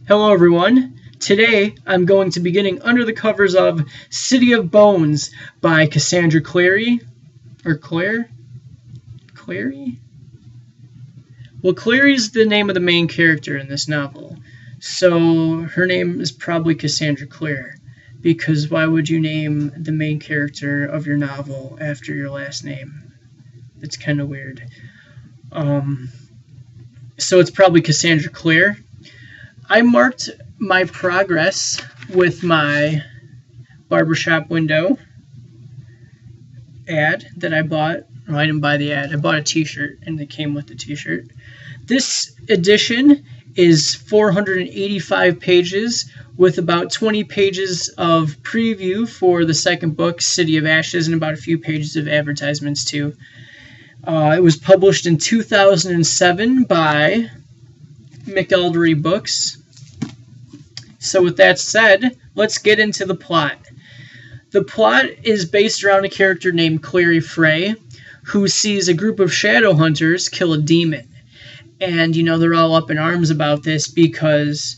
Hello everyone. Today I'm going to be getting under the covers of City of Bones by Cassandra Clare. Or Clare? Clary? Well, Clary's the name of the main character in this novel. So her name is probably Cassandra Clare. Because why would you name the main character of your novel after your last name? It's kind of weird. So it's probably Cassandra Clare. I marked my progress with my barbershop window ad that I bought. Well, I didn't buy the ad. I bought a t-shirt, and it came with the t-shirt. This edition is 485 pages with about 20 pages of preview for the second book, City of Ashes, and about a few pages of advertisements, too. It was published in 2007 by McElderry Books. So with that said, let's get into the plot. The plot is based around a character named Clary Frey, who sees a group of shadow hunters kill a demon. And, they're all up in arms about this because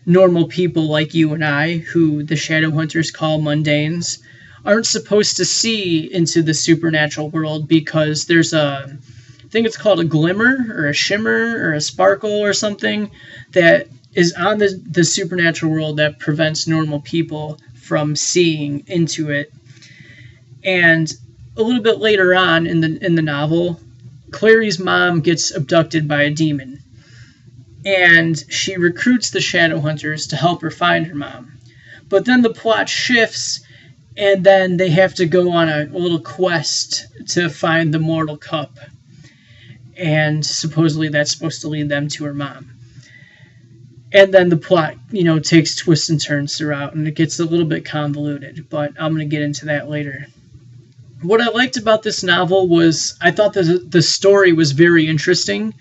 normal people like you and I, who the shadow hunters call mundanes, aren't supposed to see into the supernatural world because there's I think it's called a glimmer or a shimmer or a sparkle or something that is on the supernatural world that prevents normal people from seeing into it. And a little bit later on in the novel, Clary's mom gets abducted by a demon, and she recruits the shadow hunters to help her find her mom. But then the plot shifts, and then they have to go on a little quest to find the mortal cup, and supposedly that's supposed to lead them to her mom. And then the plot, takes twists and turns throughout, and it gets a little bit convoluted, but I'm going to get into that later. What I liked about this novel was I thought the story was very interesting.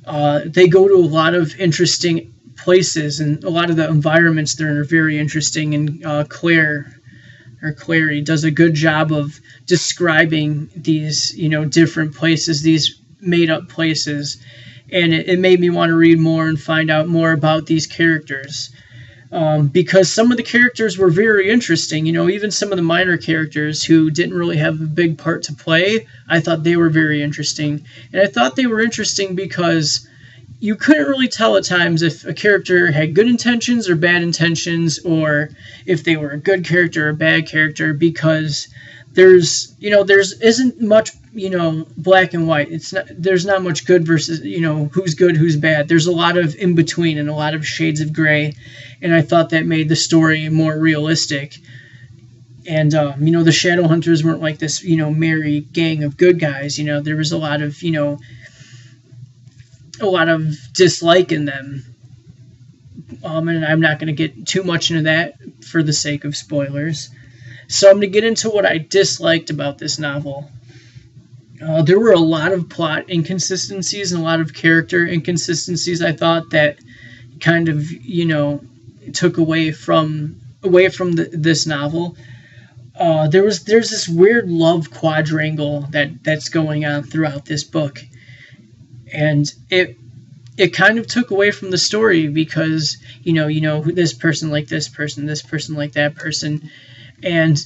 They go to a lot of interesting places, and a lot of the environments there are very interesting, and Clary does a good job of describing these, different places, these made-up places. And it made me want to read more and find out more about these characters. Because some of the characters were very interesting. Even some of the minor characters who didn't really have a big part to play, I thought they were very interesting. And I thought they were interesting because you couldn't really tell at times if a character had good intentions or bad intentions, or if they were a good character or a bad character, because there's isn't much, black and white. There's not much good versus, who's good, who's bad. There's a lot of in between and a lot of shades of gray. And I thought that made the story more realistic. And, the shadow hunters weren't like this, merry gang of good guys. There was a lot of dislike in them. And I'm not going to get too much into that for the sake of spoilers. So I'm going to get into what I disliked about this novel. There were a lot of plot inconsistencies and a lot of character inconsistencies, I thought, that kind of, took away from this novel. There's this weird love quadrangle that's going on throughout this book. And it kind of took away from the story because, this person like this person like that person. And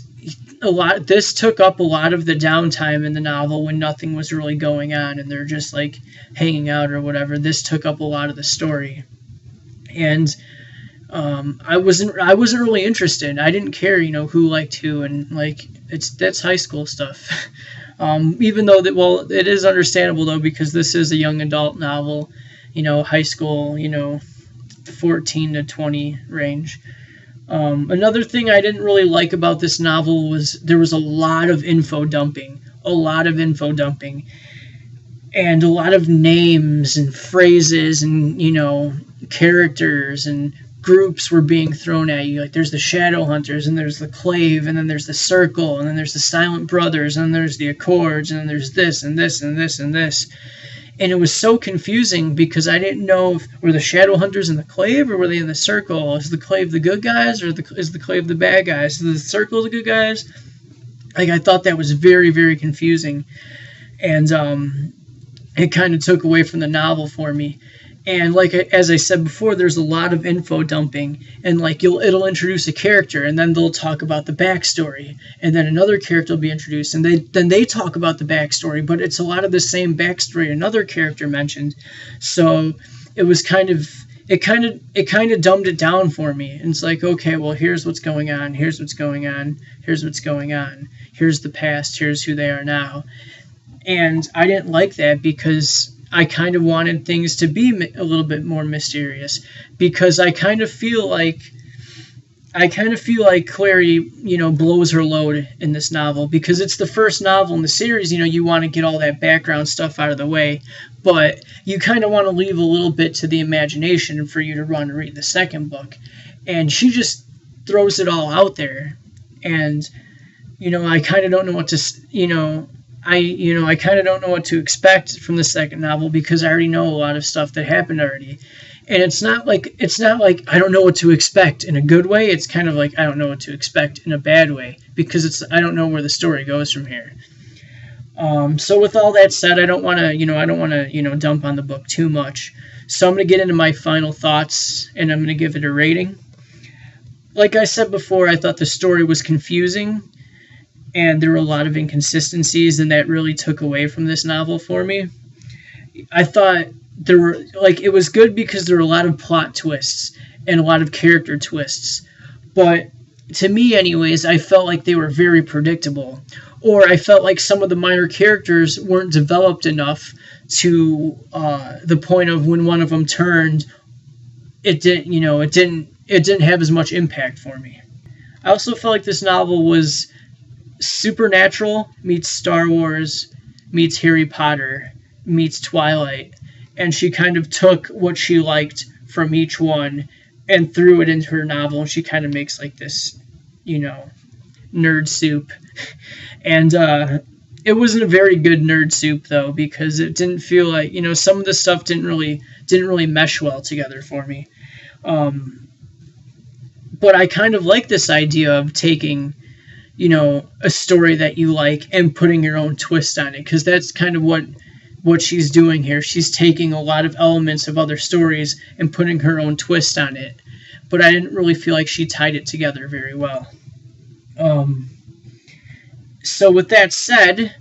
this took up a lot of the downtime in the novel when nothing was really going on and they're just like hanging out or whatever. This took up a lot of the story. And I wasn't really interested. I didn't care, who liked who, and that's high school stuff. Even though it is understandable though, because this is a young adult novel, high school, 14 to 20 range. Another thing I didn't really like about this novel was there was a lot of info dumping, and a lot of names and phrases and, characters and groups were being thrown at you. Like there's the Shadow Hunters, and there's the Clave, and then there's the Circle, and then there's the Silent Brothers, and then there's the Accords, and then there's this and this and this and this. And it was so confusing because I didn't know if were the Shadow Hunters in the Clave or were they in the Circle. Is the Clave the good guys or is the Clave the bad guys? Is the Circle the good guys? I thought that was very, very confusing. And it kind of took away from the novel for me. And like as I said before, there's a lot of info dumping, and like it'll introduce a character, and then they'll talk about the backstory, and then another character will be introduced, and then they talk about the backstory, but it's a lot of the same backstory another character mentioned. So it was kind of dumbed it down for me. And it's like, okay, well, here's what's going on, here's what's going on, here's what's going on, here's the past, here's who they are now. And I didn't like that, because I kind of wanted things to be a little bit more mysterious, because I kind of feel like Clary, blows her load in this novel, because it's the first novel in the series. You want to get all that background stuff out of the way, but you kind of want to leave a little bit to the imagination for you to run and read the second book. And she just throws it all out there, and I kind of don't know what to, I kind of don't know what to expect from the second novel, because I already know a lot of stuff that happened already. And it's not like I don't know what to expect in a good way. It's kind of like I don't know what to expect in a bad way, because I don't know where the story goes from here. So with all that said, I don't want to dump on the book too much. So I'm going to get into my final thoughts, and I'm going to give it a rating. Like I said before, I thought the story was confusing, and there were a lot of inconsistencies, and that really took away from this novel for me. I thought it was good because there were a lot of plot twists and a lot of character twists. But to me anyways, I felt like they were very predictable. Or I felt like some of the minor characters weren't developed enough to the point of when one of them turned, it didn't have as much impact for me. I also felt like this novel was supernatural meets Star Wars meets Harry Potter meets Twilight, and she kind of took what she liked from each one and threw it into her novel, and she kind of makes like this, nerd soup. And it wasn't a very good nerd soup though, because it didn't feel like, some of the stuff didn't really mesh well together for me. But I kind of like this idea of taking a story that you like and putting your own twist on it, because that's kind of what she's doing here. She's taking a lot of elements of other stories and putting her own twist on it, but I didn't really feel like she tied it together very well. So with that said,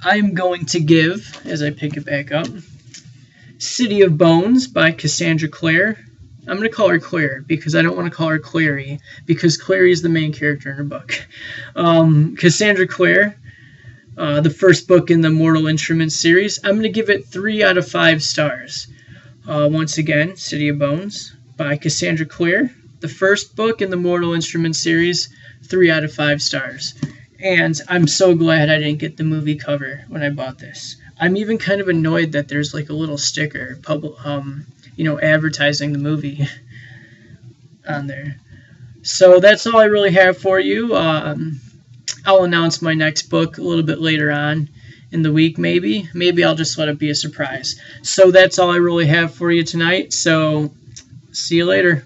I'm going to give, as I pick it back up, City of Bones by Cassandra Clare. I'm going to call her Claire, because I don't want to call her Clary, because Clary is the main character in her book. Cassandra Clare, the first book in the Mortal Instruments series. I'm going to give it 3 out of 5 stars. Once again, City of Bones by Cassandra Clare, the first book in the Mortal Instruments series, 3 out of 5 stars. And I'm so glad I didn't get the movie cover when I bought this. I'm even kind of annoyed that there's like a little sticker, advertising the movie on there. So that's all I really have for you. I'll announce my next book a little bit later on in the week, maybe. Maybe I'll just let it be a surprise. So that's all I really have for you tonight. So see you later.